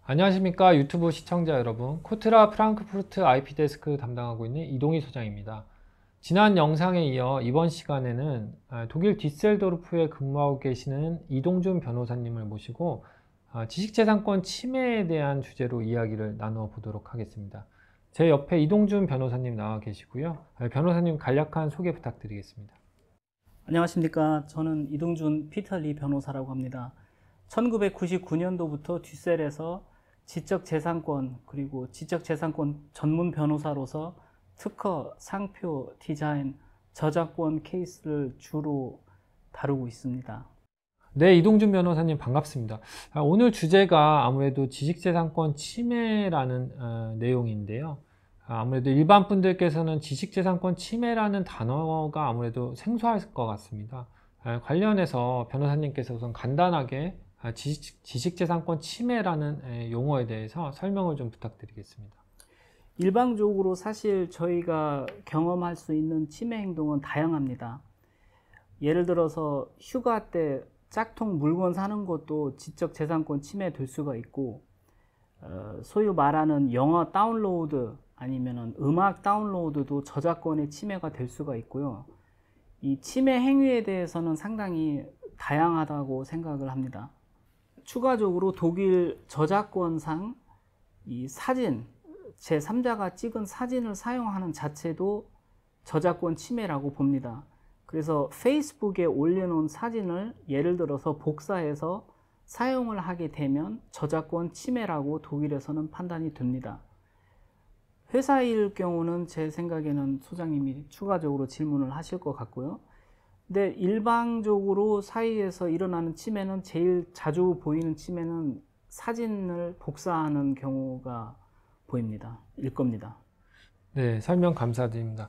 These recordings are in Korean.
안녕하십니까 유튜브 시청자 여러분, 코트라 프랑크푸르트 IP데스크 담당하고 있는 이동희 소장입니다. 지난 영상에 이어 이번 시간에는 독일 디셀도르프에 근무하고 계시는 이동준 변호사님을 모시고 지식재산권 침해에 대한 주제로 이야기를 나누어 보도록 하겠습니다. 제 옆에 이동준 변호사님 나와 계시고요. 변호사님 간략한 소개 부탁드리겠습니다. 안녕하십니까. 저는 이동준 피터리 변호사라고 합니다. 1999년도부터 듀셀에서 지적재산권 그리고 지적재산권 전문 변호사로서 특허, 상표, 디자인, 저작권 케이스를 주로 다루고 있습니다. 네, 이동준 변호사님 반갑습니다. 오늘 주제가 아무래도 지식재산권 침해라는 내용인데요. 아무래도 일반 분들께서는 지식재산권 침해라는 단어가 아무래도 생소할 것 같습니다. 관련해서 변호사님께서 우선 간단하게 지식재산권 침해라는 용어에 대해서 설명을 좀 부탁드리겠습니다. 일반적으로 사실 저희가 경험할 수 있는 침해 행동은 다양합니다. 예를 들어서 휴가 때 짝퉁 물건 사는 것도 지적재산권 침해 될 수가 있고, 소위 말하는 영화 다운로드 아니면 음악 다운로드도 저작권의 침해가 될 수가 있고요. 이 침해 행위에 대해서는 상당히 다양하다고 생각을 합니다. 추가적으로 독일 저작권상 이 사진, 제3자가 찍은 사진을 사용하는 자체도 저작권 침해라고 봅니다. 그래서 페이스북에 올려놓은 사진을 예를 들어서 복사해서 사용을 하게 되면 저작권 침해라고 독일에서는 판단이 됩니다. 회사일 경우는 제 생각에는 소장님이 추가적으로 질문을 하실 것 같고요. 근데 일방적으로 사이에서 일어나는 침해는 제일 자주 보이는 침해는 사진을 복사하는 경우가 보입니다. 일 겁니다. 네, 설명 감사드립니다.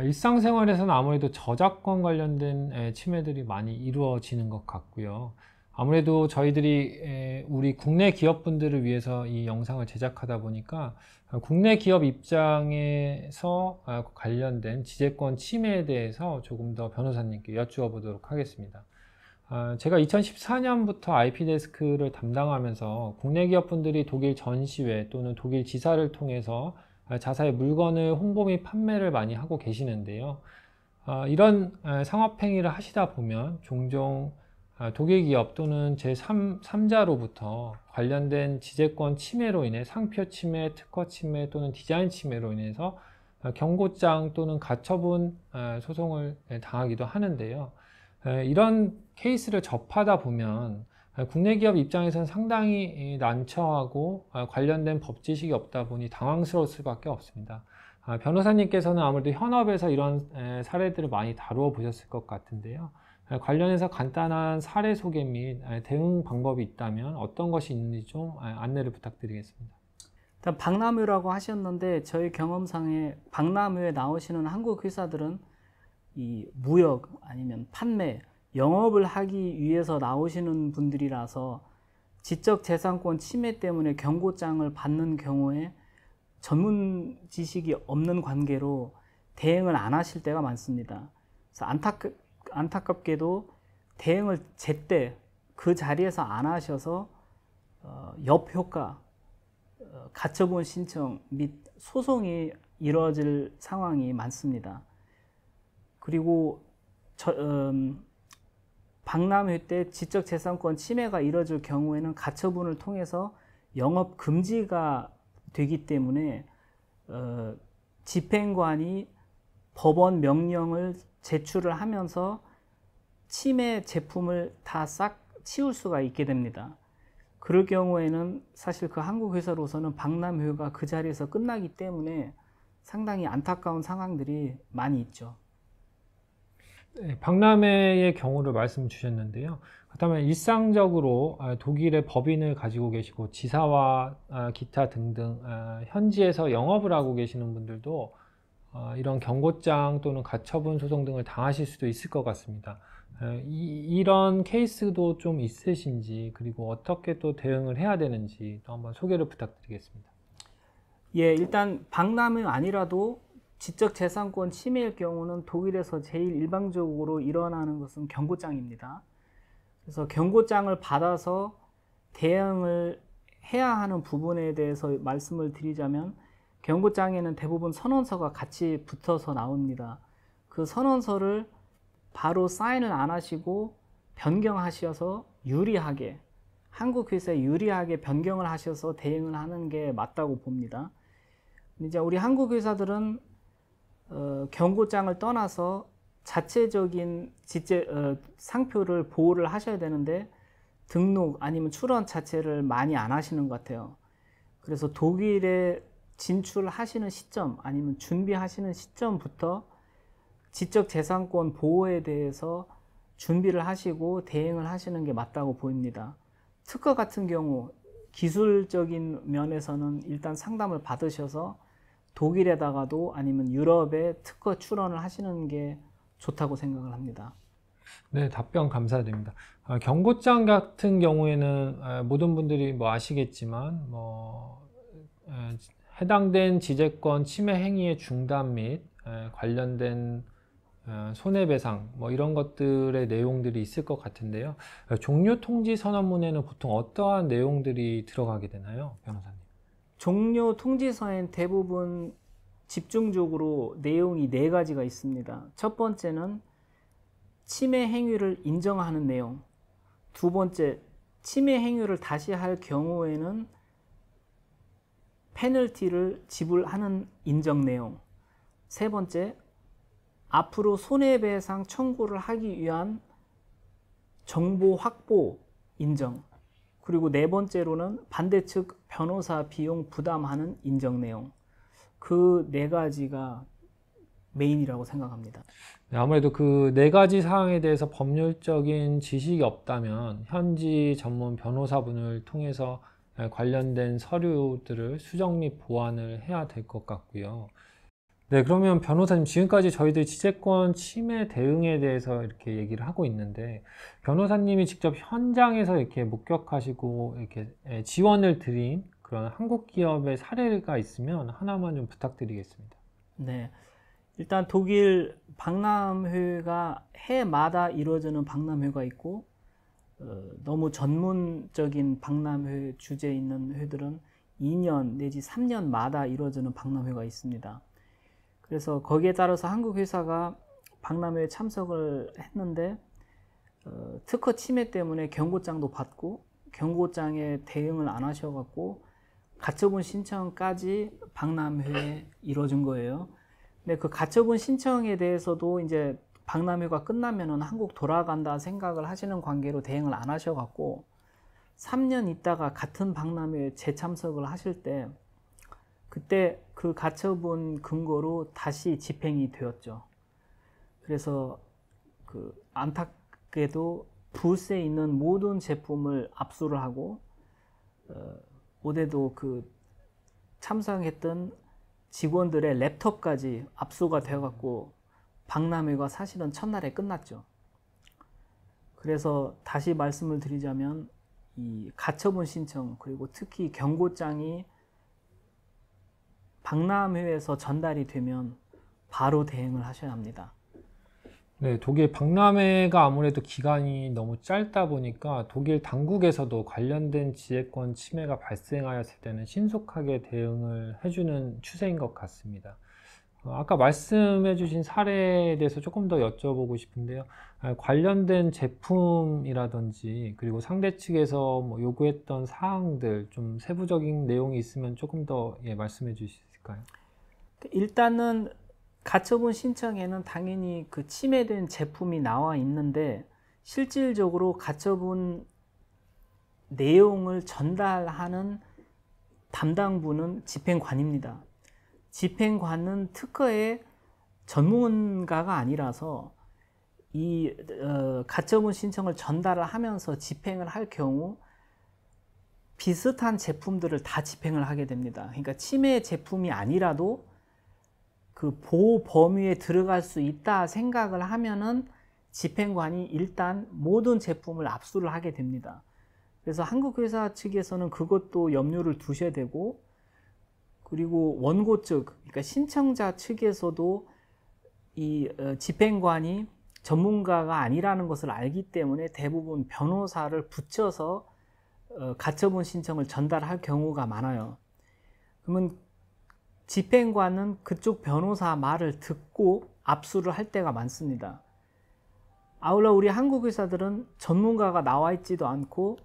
일상생활에서는 아무래도 저작권 관련된 침해들이 많이 이루어지는 것 같고요. 아무래도 저희들이 우리 국내 기업분들을 위해서 이 영상을 제작하다 보니까 국내 기업 입장에서 관련된 지재권 침해에 대해서 조금 더 변호사님께 여쭈어 보도록 하겠습니다. 제가 2014년부터 IP데스크를 담당하면서 국내 기업분들이 독일 전시회 또는 독일 지사를 통해서 자사의 물건을 홍보 및 판매를 많이 하고 계시는데요. 이런 상업행위를 하시다 보면 종종 독일 기업 또는 제3자로부터 관련된 지재권 침해로 인해 상표 침해, 특허 침해 또는 디자인 침해로 인해서 경고장 또는 가처분 소송을 당하기도 하는데요. 이런 케이스를 접하다 보면 국내 기업 입장에서는 상당히 난처하고 관련된 법 지식이 없다 보니 당황스러울 수밖에 없습니다. 변호사님께서는 아무래도 현업에서 이런 사례들을 많이 다루어 보셨을 것 같은데요. 관련해서 간단한 사례 소개 및 대응 방법이 있다면 어떤 것이 있는지 좀 안내를 부탁드리겠습니다. 일단 박람회라고 하셨는데 저희 경험상에 박람회에 나오시는 한국 회사들은 이 무역 아니면 판매, 영업을 하기 위해서 나오시는 분들이라서 지적재산권 침해 때문에 경고장을 받는 경우에 전문 지식이 없는 관계로 대응을 안 하실 때가 많습니다. 그래서 안타깝게도 대응을 제때 그 자리에서 안 하셔서 역효과, 가처분 신청 및 소송이 이루어질 상황이 많습니다. 그리고 박람회 때 지적재산권 침해가 이뤄질 경우에는 가처분을 통해서 영업 금지가 되기 때문에 집행관이 법원 명령을 제출을 하면서 침해 제품을 다 싹 치울 수가 있게 됩니다. 그럴 경우에는 사실 그 한국 회사로서는 박람회가 그 자리에서 끝나기 때문에 상당히 안타까운 상황들이 많이 있죠. 네, 박람회의 경우를 말씀 주셨는데요. 그렇다면 일상적으로 독일의 법인을 가지고 계시고 지사와 기타 등등 현지에서 영업을 하고 계시는 분들도 이런 경고장 또는 가처분 소송 등을 당하실 수도 있을 것 같습니다. 이런 케이스도 좀 있으신지, 그리고 어떻게 또 대응을 해야 되는지 또 한번 소개를 부탁드리겠습니다. 예, 일단 박람회 아니라도 지적재산권 침해일 경우는 독일에서 제일 일방적으로 일어나는 것은 경고장입니다. 그래서 경고장을 받아서 대응을 해야 하는 부분에 대해서 말씀을 드리자면 경고장에는 대부분 선언서가 같이 붙어서 나옵니다. 그 선언서를 바로 사인을 안 하시고 변경하셔서 유리하게, 한국 회사에 유리하게 변경을 하셔서 대응을 하는 게 맞다고 봅니다. 이제 우리 한국 회사들은 경고장을 떠나서 자체적인 상표를 보호를 하셔야 되는데 등록 아니면 출원 자체를 많이 안 하시는 것 같아요. 그래서 독일에 진출하시는 시점 아니면 준비하시는 시점부터 지적재산권 보호에 대해서 준비를 하시고 대응을 하시는 게 맞다고 보입니다. 특허 같은 경우 기술적인 면에서는 일단 상담을 받으셔서 독일에다가도 아니면 유럽에 특허 출원을 하시는 게 좋다고 생각을 합니다. 네, 답변 감사드립니다. 경고장 같은 경우에는 모든 분들이 뭐 아시겠지만 해당된 지재권 침해 행위의 중단 및 관련된 손해배상 뭐 이런 것들의 내용들이 있을 것 같은데요. 종료 통지 선언문에는 보통 어떠한 내용들이 들어가게 되나요, 변호사님? 종료 통지서엔 대부분 집중적으로 내용이 4가지가 있습니다. 첫 번째는 침해 행위를 인정하는 내용, 두 번째, 침해 행위를 다시 할 경우에는 페널티를 지불하는 인정 내용, 세 번째, 앞으로 손해배상 청구를 하기 위한 정보 확보 인정, 그리고 네 번째로는 반대측 변호사 비용 부담하는 인정 내용, 그 4가지가 메인이라고 생각합니다. 네, 아무래도 그 4가지 사항에 대해서 법률적인 지식이 없다면 현지 전문 변호사분을 통해서 관련된 서류들을 수정 및 보완을 해야 될 것 같고요. 네, 그러면 변호사님, 지금까지 저희들 지재권 침해 대응에 대해서 이렇게 얘기를 하고 있는데, 변호사님이 직접 현장에서 이렇게 목격하시고 이렇게 지원을 드린 그런 한국 기업의 사례가 있으면 하나만 좀 부탁드리겠습니다. 네, 일단 독일 박람회가 해마다 이루어지는 박람회가 있고, 너무 전문적인 박람회 주제에 있는 회들은 2년 내지 3년마다 이루어지는 박람회가 있습니다. 그래서 거기에 따라서 한국 회사가 박람회에 참석을 했는데 특허 침해 때문에 경고장도 받고 경고장에 대응을 안 하셔갖고 가처분 신청까지 박람회에 이루어진 거예요. 근데 그 가처분 신청에 대해서도 이제 박람회가 끝나면은 한국 돌아간다 생각을 하시는 관계로 대응을 안 하셔갖고 3년 있다가 같은 박람회에 재참석을 하실 때 그때 그 가처분 근거로 다시 집행이 되었죠. 그래서 그 안타깝게도 부스에 있는 모든 제품을 압수를 하고 올해도 그 참석했던 직원들의 랩톱까지 압수가 되어갖고 박람회가 사실은 첫날에 끝났죠. 그래서 다시 말씀을 드리자면 이 가처분 신청 그리고 특히 경고장이 박람회에서 전달이 되면 바로 대응을 하셔야 합니다. 네, 독일 박람회가 아무래도 기간이 너무 짧다 보니까 독일 당국에서도 관련된 지재권 침해가 발생하였을 때는 신속하게 대응을 해주는 추세인 것 같습니다. 아까 말씀해 주신 사례에 대해서 조금 더 여쭤보고 싶은데요. 관련된 제품이라든지 그리고 상대 측에서 뭐 요구했던 사항들 좀 세부적인 내용이 있으면 조금 더 말씀해 주실 수 있을까요? 일단은 가처분 신청에는 당연히 그 침해된 제품이 나와 있는데 실질적으로 가처분 내용을 전달하는 담당부는 집행관입니다. 집행관은 특허의 전문가가 아니라서 이 가처분 신청을 전달을 하면서 집행을 할 경우 비슷한 제품들을 다 집행을 하게 됩니다. 그러니까 침해 제품이 아니라도 그 보호 범위에 들어갈 수 있다 생각을 하면은 집행관이 일단 모든 제품을 압수를 하게 됩니다. 그래서 한국 회사 측에서는 그것도 염려를 두셔야 되고, 그리고 원고 측, 그러니까 신청자 측에서도 이 집행관이 전문가가 아니라는 것을 알기 때문에 대부분 변호사를 붙여서 가처분 신청을 전달할 경우가 많아요. 그러면 집행관은 그쪽 변호사 말을 듣고 압수를 할 때가 많습니다. 아울러 우리 한국 의사들은 전문가가 나와 있지도 않고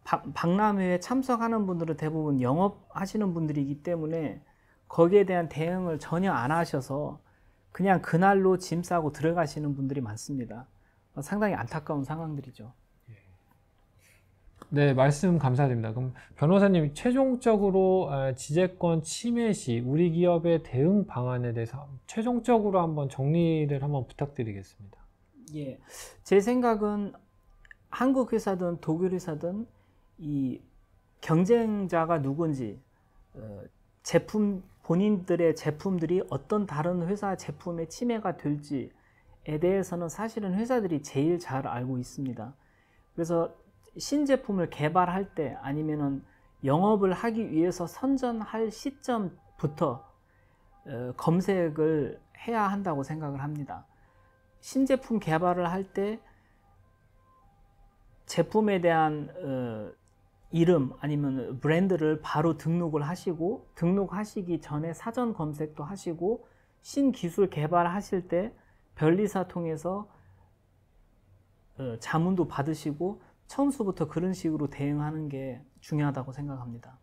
박람회에 참석하는 분들은 대부분 영업하시는 분들이기 때문에 거기에 대한 대응을 전혀 안 하셔서 그냥 그날로 짐 싸고 들어가시는 분들이 많습니다. 상당히 안타까운 상황들이죠. 네, 말씀 감사드립니다. 그럼 변호사님, 최종적으로 지재권 침해 시 우리 기업의 대응 방안에 대해서 최종적으로 한번 정리를 한번 부탁드리겠습니다. 예, 제 생각은 한국 회사든 독일 회사든 이 경쟁자가 누군지, 본인들의 제품들이 어떤 다른 회사 제품에 침해가 될지에 대해서는 사실은 회사들이 제일 잘 알고 있습니다. 그래서 신제품을 개발할 때 아니면은 영업을 하기 위해서 선전할 시점부터 검색을 해야 한다고 생각을 합니다. 신제품 개발을 할 때 제품에 대한 이름 아니면 브랜드를 바로 등록을 하시고, 등록하시기 전에 사전 검색도 하시고, 신기술 개발하실 때 변리사 통해서 자문도 받으시고 처음부터 그런 식으로 대응하는 게 중요하다고 생각합니다.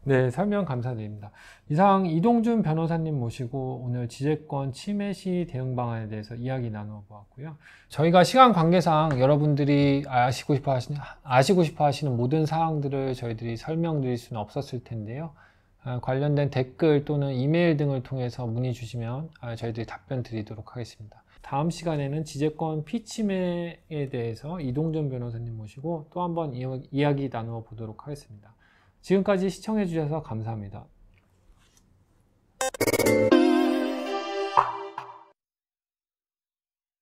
네, 설명 감사드립니다. 이상 이동준 변호사님 모시고 오늘 지재권 침해 시 대응 방안에 대해서 이야기 나누어 보았고요. 저희가 시간 관계상 여러분들이 아시고 싶어 하시는 모든 사항들을 저희들이 설명드릴 수는 없었을 텐데요. 관련된 댓글 또는 이메일 등을 통해서 문의 주시면 저희들이 답변 드리도록 하겠습니다. 다음 시간에는 지재권 피침해에 대해서 이동준 변호사님 모시고 또 한번 이야기 나누어 보도록 하겠습니다. 지금까지 시청해 주셔서 감사합니다.